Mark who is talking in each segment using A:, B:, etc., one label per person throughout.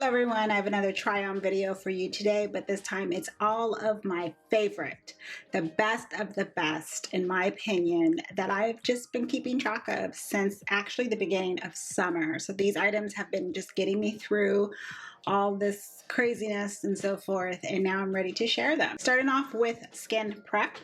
A: Hello everyone, I have another try on video for you today, but this time it's all of my favorite, the best of the best in my opinion, that I've just been keeping track of since actually the beginning of summer. So these items have been just getting me through all this craziness and so forth, and now I'm ready to share them. Starting off with skin prep.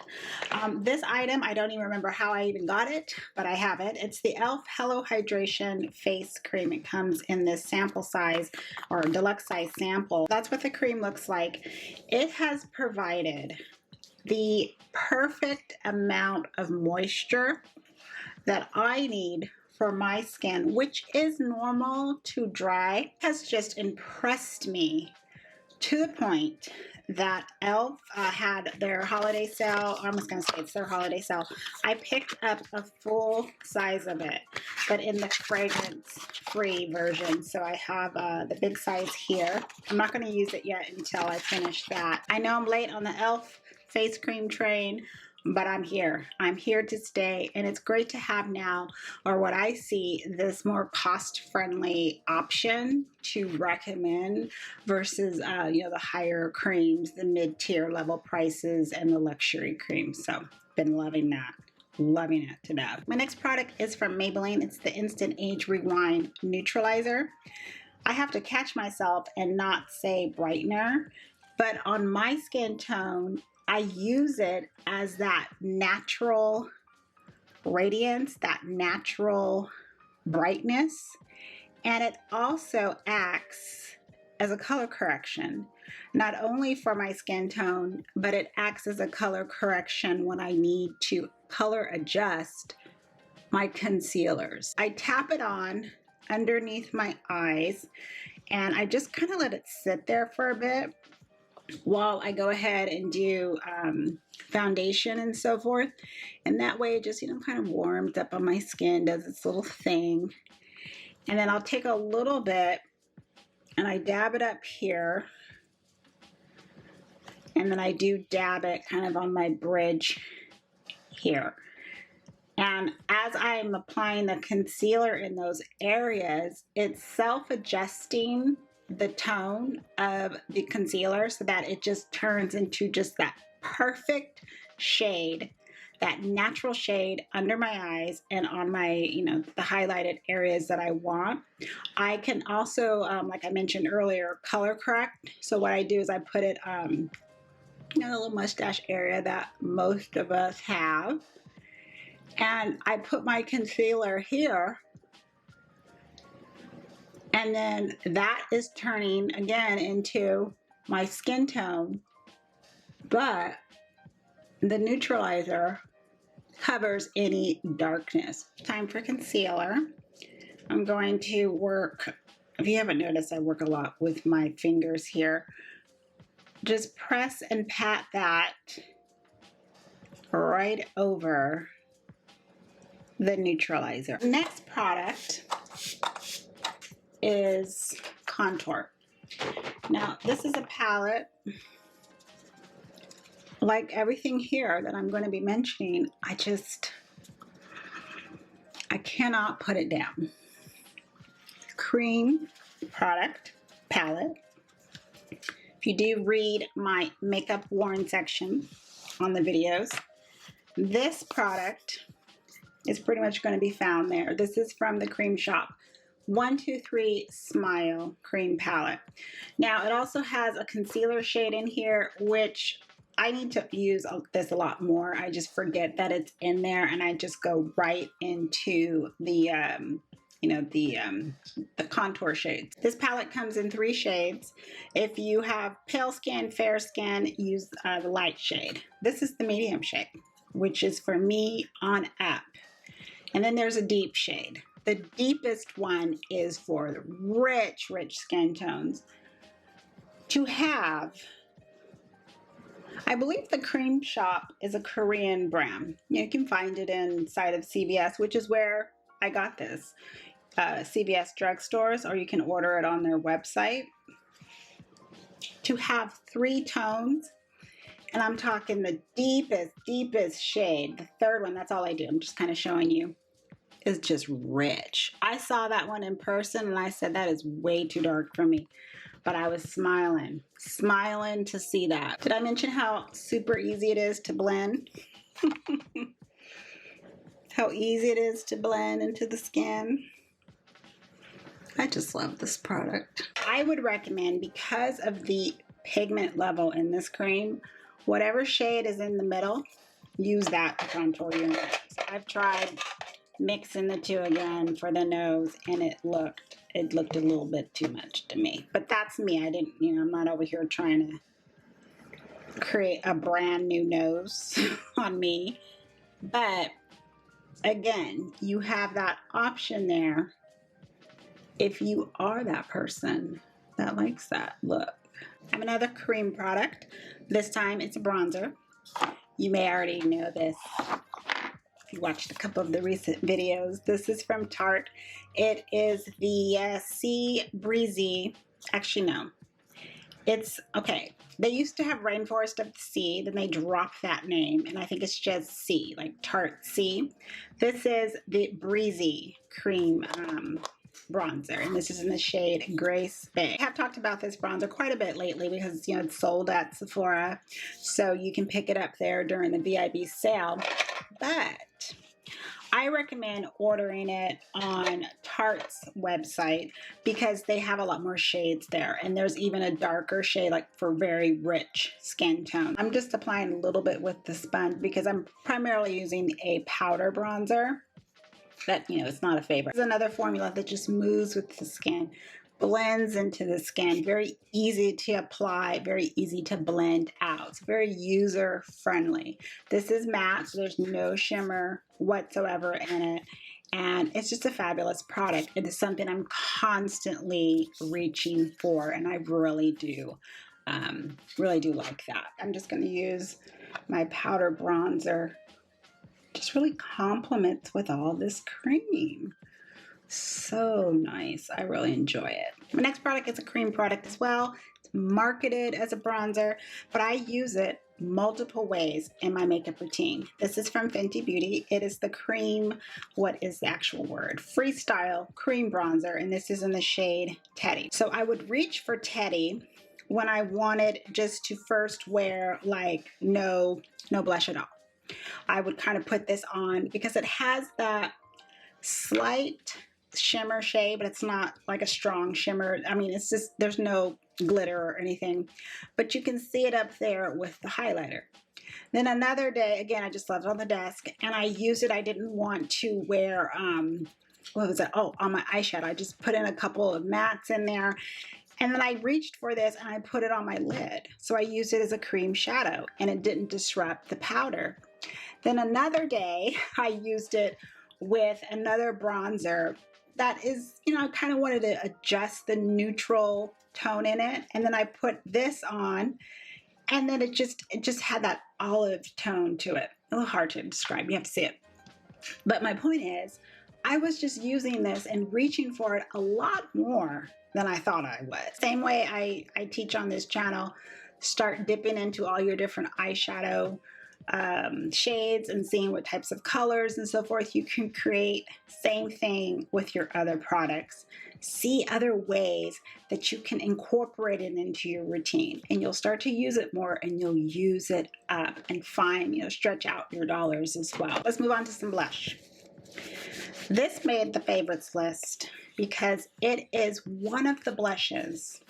A: This item, I don't even remember how I even got it, but I have it. It's the E.L.F. Hello Hydration Face Cream. It comes in this sample size or deluxe size sample. That's what the cream looks like. It has provided the perfect amount of moisture that I need for my skin, which is normal to dry. Has just impressed me to the point that E.L.F. had their holiday sale. I'm just gonna say it's their holiday sale. I picked up a full size of it, but in the fragrance-free version. So I have the big size here. I'm not gonna use it yet until I finish that. I know I'm late on the E.L.F. face cream train, but I'm here. I'm here to stay, and it's great to have now, or what I see, this more cost-friendly option to recommend versus the higher creams, the mid-tier level prices, and the luxury creams. So been loving that. Loving it to death. My next product is from Maybelline. It's the Instant Age Rewind Neutralizer. I have to catch myself and not say brightener, but on my skin tone, I use it as that natural radiance, that natural brightness, and it also acts as a color correction, not only for my skin tone, but it acts as a color correction when I need to color adjust my concealers. I tap it on underneath my eyes, and I just kind of let it sit there for a bit while I go ahead and do foundation and so forth. And that way it just, kind of warms up on my skin, does its little thing. And then I'll take a little bit and I dab it up here. And then I do dab it kind of on my bridge here. And as I'm applying the concealer in those areas, it's self-adjusting the tone of the concealer so that it just turns into just that perfect shade, that natural shade under my eyes and on my, the highlighted areas that I want. I can also, like I mentioned earlier, color correct. So what I do is I put it, the little mustache area that most of us have. And I put my concealer here. And then that is turning again into my skin tone, but the neutralizer covers any darkness. Time for concealer. I'm going to work, if you haven't noticed, I work a lot with my fingers here. Just press and pat that right over the neutralizer. Next product is contour. Now this is a palette, like everything here that I'm going to be mentioning, I cannot put it down. Creme product palette. If you do read my makeup worn section on the videos, this product is pretty much going to be found there. This is from the Creme shop. 123 Smile Cream Palette. Now it also has a concealer shade in here, which I need to use this a lot more. I just forget that it's in there, and I just go right into the the contour shades. This palette comes in 3 shades. If you have pale skin, fair skin, use the light shade. This is the medium shade, which is for me on up. And then there's a deep shade. The deepest one is for the rich, rich skin tones. To have, I believe the Creme shop is a Korean brand. You can find it inside of CVS, which is where I got this. CVS drugstores, or you can order it on their website. To have 3 tones, and I'm talking the deepest, deepest shade. The third one, that's all I do. I'm just kind of showing you. Is just rich. I saw that one in person and I said, that is way too dark for me. but I was smiling to see that. Did I mention how super easy it is to blend? How easy it is to blend into the skin. I just love this product. I would recommend, because of the pigment level in this cream, whatever shade is in the middle, use that to contour your nose. I've tried mixing the two again for the nose, and it looked a little bit too much to me. But that's me. I didn't, I'm not over here trying to create a brand new nose on me. But again, you have that option there if you are that person that likes that look. I have another cream product. This time it's a bronzer. You may already know this if you watched a couple of the recent videos. This is from Tarte. It is the Breezy. Actually, no. It's, okay, they used to have Rainforest of the Sea, then they dropped that name, and I think it's just C, like Tarte C. This is the Breezy cream bronzer, and this is in the shade Grace Bay. I have talked about this bronzer quite a bit lately because, it's sold at Sephora, so you can pick it up there during the VIB sale, but I recommend ordering it on Tarte's website because they have a lot more shades there, and there's even a darker shade, like for very rich skin tone. I'm just applying a little bit with the sponge because I'm primarily using a powder bronzer that, it's not a favorite. This is another formula that just moves with the skin, blends into the skin, very easy to apply, very easy to blend out. It's very user friendly. This is matte, so there's no shimmer whatsoever in it, and it's just a fabulous product. It is something I'm constantly reaching for, and I really do like that. I'm just going to use my powder bronzer. Just really complements with all this cream. So nice. I really enjoy it. My next product is a cream product as well. It's marketed as a bronzer, but I use it multiple ways in my makeup routine. This is from Fenty Beauty. It is the cream, what is the actual word? Freestyle cream bronzer, and this is in the shade Teddy. So I would reach for Teddy when I wanted just to first wear like no blush at all. I would kind of put this on because it has that slight shimmer shade, but it's not like a strong shimmer. I mean, it's just, there's no glitter or anything, but you can see it up there with the highlighter. Then another day, again, I just left it on the desk and I used it. I didn't want to wear, what was it? Oh, on my eyeshadow. I just put in a couple of mattes in there. And then I reached for this and I put it on my lid. So I used it as a cream shadow and it didn't disrupt the powder. Then another day, I used it with another bronzer that is, I kind of wanted to adjust the neutral tone in it. And then I put this on, and then it just had that olive tone to it. A little hard to describe, you have to see it. But my point is, I was just using this and reaching for it a lot more than I thought I would. Same way I teach on this channel, start dipping into all your different eyeshadow shades and seeing what types of colors and so forth you can create. Same thing with your other products. See other ways that you can incorporate it into your routine, and you'll start to use it more, and you'll use it up and find, stretch out your dollars as well. Let's move on to some blush. This made the favorites list because it is one of the blushes,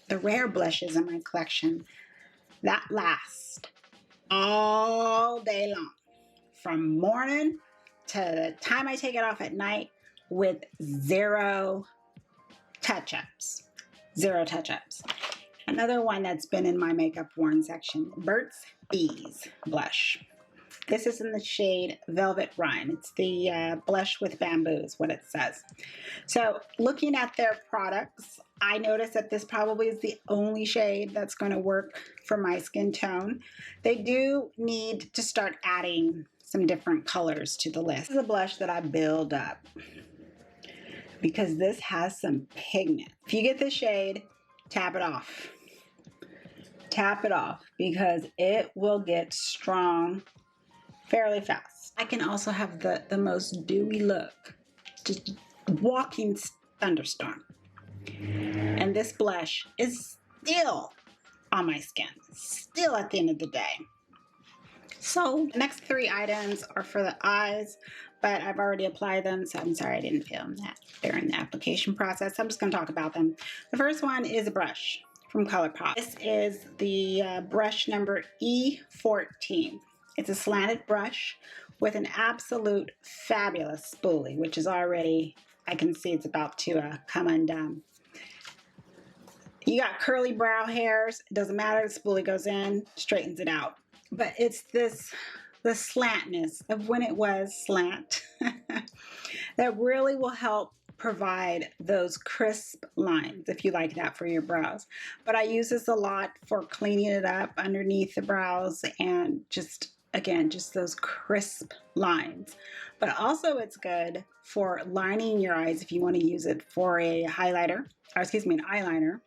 A: the rare blushes in my collection, that last all day long, from morning to the time I take it off at night, with zero touch-ups. Zero touch-ups. Another one that's been in my makeup worn section, Burt's Bees blush. This is in the shade Velvet Rhyme. It's the blush with bamboo is what it says. So looking at their products, I noticed that this probably is the only shade that's going to work for my skin tone. They do need to start adding some different colors to the list. This is a blush that I build up because this has some pigment. If you get this shade, tap it off. Tap it off because it will get strong fairly fast. I can also have the most dewy look, just walking thunderstorm. And this blush is still on my skin, still at the end of the day. So the next 3 items are for the eyes, but I've already applied them, so I'm sorry I didn't film that during the application process. I'm just going to talk about them. The first one is a brush from ColourPop. This is the brush number E14. It's a slanted brush with an absolute fabulous spoolie, which is already, I can see it's about to come undone. You got curly brow hairs, it doesn't matter, the spoolie goes in, straightens it out. But it's the slantness of when it was slant that really will help provide those crisp lines, if you like that for your brows. But I use this a lot for cleaning it up underneath the brows and just, again, just those crisp lines. But also it's good for lining your eyes if you want to use it for a highlighter, or excuse me, an eyeliner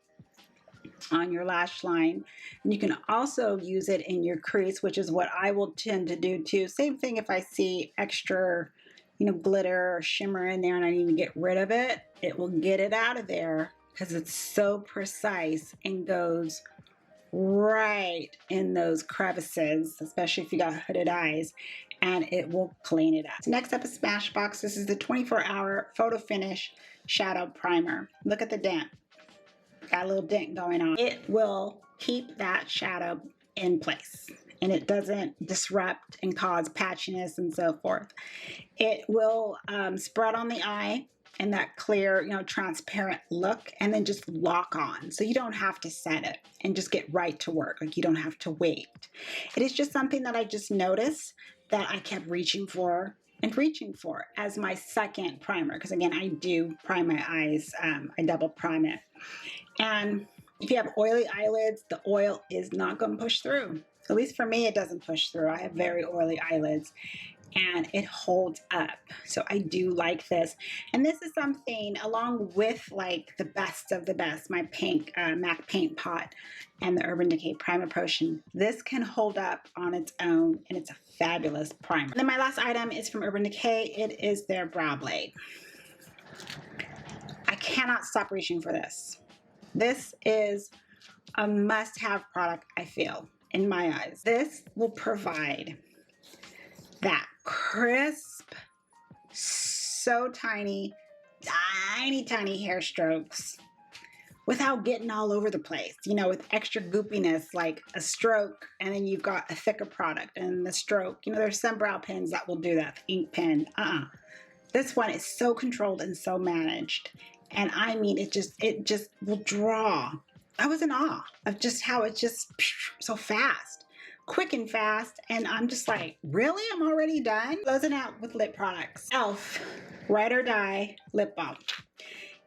A: on your lash line. And you can also use it in your crease, which is what I will tend to do too. Same thing if I see extra, you know, glitter or shimmer in there and I need to get rid of it, it will get it out of there because it's so precise and goes right in those crevices, especially if you got hooded eyes, and it will clean it up. So next up is Smashbox. This is the 24-hour Photo Finish Shadow Primer. Look at the dent. Got a little dent going on. It will keep that shadow in place and it doesn't disrupt and cause patchiness and so forth. It will spread on the eye and that clear, you know, transparent look, and then just lock on. So you don't have to set it and just get right to work. Like you don't have to wait. It is just something that I just noticed that I kept reaching for as my second primer. Because again, I do prime my eyes. I double prime it. And if you have oily eyelids, the oil is not going to push through. At least for me, it doesn't push through. I have very oily eyelids and it holds up. So I do like this. And this is something along with like the best of the best, my pink MAC paint pot and the Urban Decay Primer Potion. This can hold up on its own and it's a fabulous primer. And then my last item is from Urban Decay. It is their Brow Blade. I cannot stop reaching for this. This is a must-have product, I feel, in my eyes. This will provide that crisp, so tiny, tiny hair strokes without getting all over the place, you know, with extra goopiness, like a stroke, and then you've got a thicker product, and the stroke, you know, there's some brow pens that will do that, ink pen, This one is so controlled and so managed. And I mean, it just will draw. I was in awe of just how it's just so fast, quick and fast. And I'm just like, really? I'm already done? Closing out with lip products. E.L.F. Ride or Die Lip Balm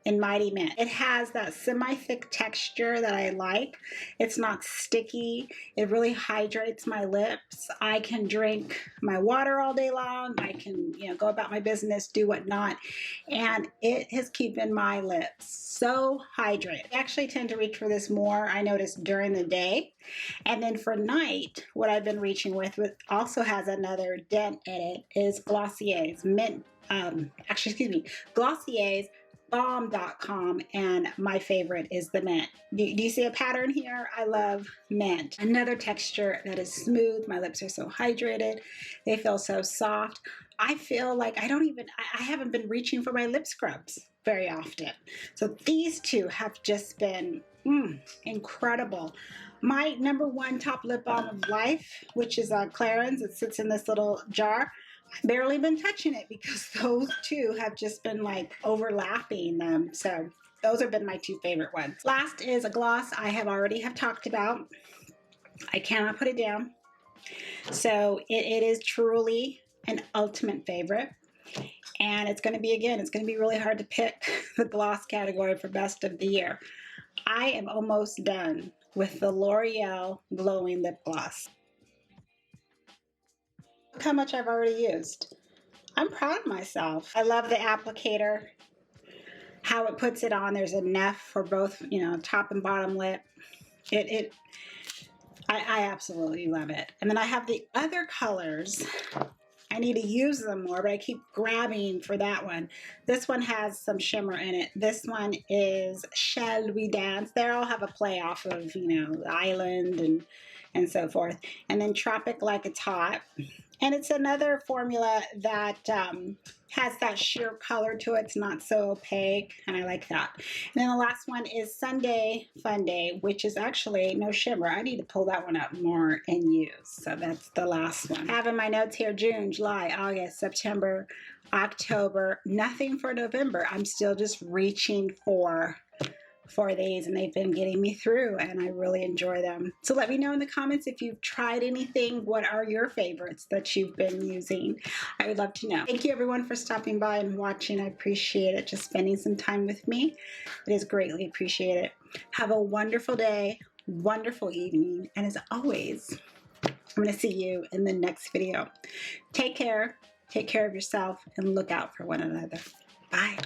A: in Mighty Mint. It has that semi-thick texture that I like. It's not sticky. It really hydrates my lips. I can drink my water all day long. I can, you know, go about my business, do whatnot. And it has keeping my lips so hydrated. I actually tend to reach for this more, I noticed, during the day. And then for night, what I've been reaching with also has another dent in it, is Glossier's Mint, Glossier's Balm.com, and my favorite is the mint. Do you see a pattern here? I love mint. Another texture that is smooth. My lips are so hydrated. They feel so soft. I feel like I haven't been reaching for my lip scrubs very often. So these two have just been incredible. My #1 top lip balm of life, which is Clarins. It sits in this little jar. I've barely been touching it because those two have just been like overlapping them. So those have been my 2 favorite ones. Last is a gloss I already have talked about. I cannot put it down. So it is truly an ultimate favorite. And it's going to be, again, it's going to be really hard to pick the gloss category for best of the year. I am almost done with the L'Oreal Glowing Lip Gloss. Look how much I've already used. I'm proud of myself. I love the applicator, how it puts it on. There's enough for both, you know, top and bottom lip. I absolutely love it. And then I have the other colors I need to use them more, but I keep grabbing for that one. This one has some shimmer in it. This one is Shall We Dance. They all have a play off of, you know, the island and so forth. And then Tropic Like It's Hot. And it's another formula that has that sheer color to it. It's not so opaque, and I like that. And then the last one is Sunday Fun Day, which is actually no shimmer. I need to pull that one up more and use. So that's the last one. I have in my notes here June, July, August, September, October. Nothing for November. I'm still just reaching for these, and they've been getting me through, and I really enjoy them. So let me know in the comments if you've tried anything. What are your favorites that you've been using? I would love to know. Thank you everyone for stopping by and watching. I appreciate it, just spending some time with me. It is greatly appreciated. Have a wonderful day, wonderful evening, and as always, I'm going to see you in the next video. Take care of yourself, and look out for one another. Bye.